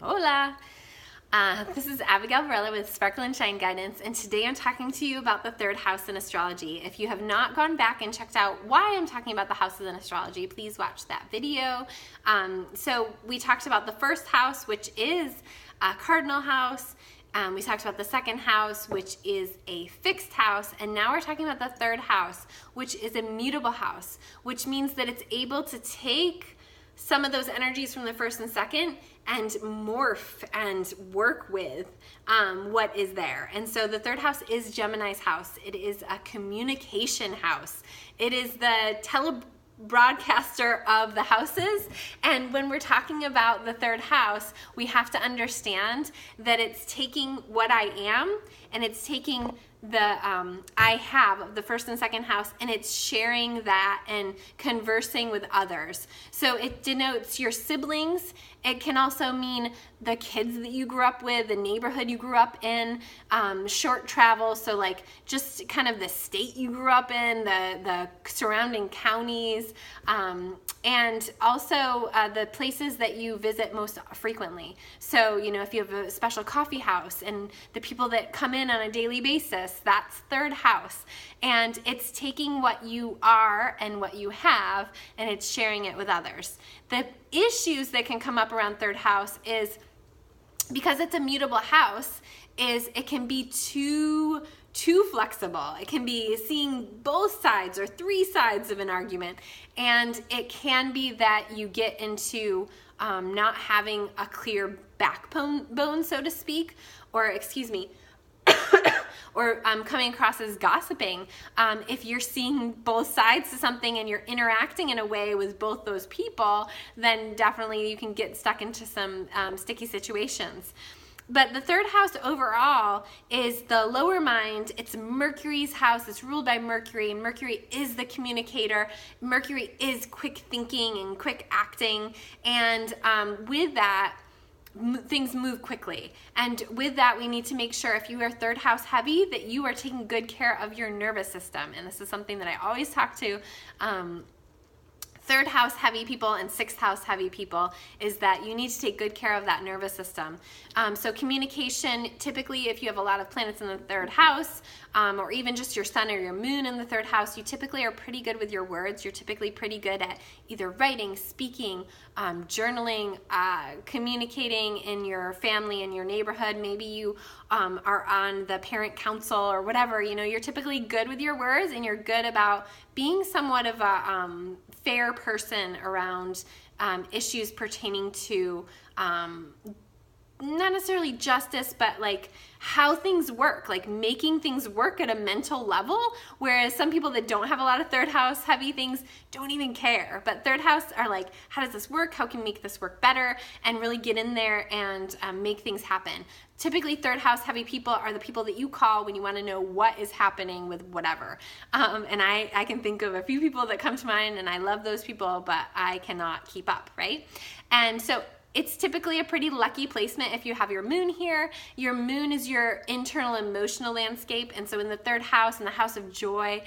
Hola! This is Abigail Barella with Sparkle and Shine Guidance, and today I'm talking to you about the third house in astrology. If you have not gone back and checked out why I'm talking about the houses in astrology, please watch that video. So we talked about the first house, which is a cardinal house. We talked about the second house, which is a fixed house, and now we're talking about the third house, which is a mutable house, which means that it's able to take some of those energies from the first and second and morph and work with what is there. And so the third house is Gemini's house. It is a communication house. It is the telebroadcaster of the houses. And when we're talking about the third house, we have to understand that it's taking what I am and it's taking the I have of the first and second house, and it's sharing that and conversing with others. So it denotes your siblings. It can also mean the kids that you grew up with, the neighborhood you grew up in, short travel, so like just kind of the state you grew up in, the surrounding counties, and also the places that you visit most frequently. So, you know, if you have a special coffee house and the people that come in on a daily basis, that's third house. And it's taking what you are and what you have, and it's sharing it with others. The issues that can come up around third house is, because it's a mutable house, is it can be too flexible. It can be seeing both sides or three sides of an argument, and it can be that you get into not having a clear backbone, so to speak, or excuse me, or coming across as gossiping. If you're seeing both sides to something and you're interacting in a way with both those people, then definitely you can get stuck into some sticky situations. But the third house overall is the lower mind. It's Mercury's house. It's ruled by Mercury, and Mercury is the communicator. Mercury is quick thinking and quick acting, and with that, things move quickly. And with that, we need to make sure, if you are third house heavy, that you are taking good care of your nervous system. And this is something that I always talk to third house heavy people and sixth house heavy people, is that you need to take good care of that nervous system. So communication, typically if you have a lot of planets in the third house, or even just your sun or your moon in the third house, you typically are pretty good with your words. You're typically pretty good at either writing, speaking, journaling, communicating in your family, in your neighborhood. Maybe you are on the parent council or whatever. You know, you're typically good with your words, and you're good about being somewhat of a fair person around issues pertaining to not necessarily justice, but like how things work, like making things work at a mental level, whereas some people that don't have a lot of third house heavy things don't even care. But third house are like, how does this work? How can we make this work better? And really get in there and make things happen. Typically, third house heavy people are the people that you call when you want to know what is happening with whatever. And I can think of a few people that come to mind, and I love those people, but I cannot keep up, right? And so it's typically a pretty lucky placement if you have your moon here. Your moon is your internal emotional landscape, and so in the third house, in the house of joy,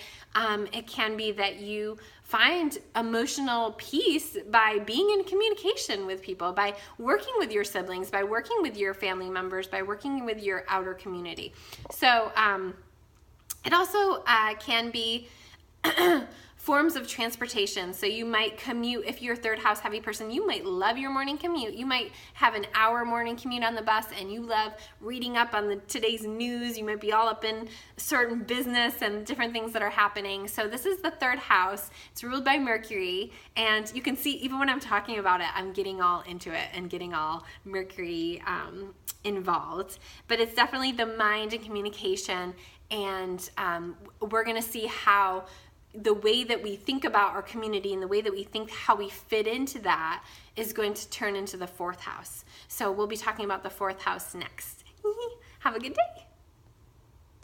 it can be that you find emotional peace by being in communication with people, by working with your siblings, by working with your family members, by working with your outer community. So it also can be forms of transportation. So you might commute. If you're a third house heavy person, you might love your morning commute. You might have an hour morning commute on the bus, and you love reading up on today's news. You might be all up in certain business and different things that are happening. So this is the third house. It's ruled by Mercury, and you can see even when I'm talking about it, I'm getting all into it and getting all Mercury involved. But it's definitely the mind and communication, and we're going to see how the way that we think about our community and the way that we think how we fit into that is going to turn into the fourth house. So we'll be talking about the fourth house next. Have a good day.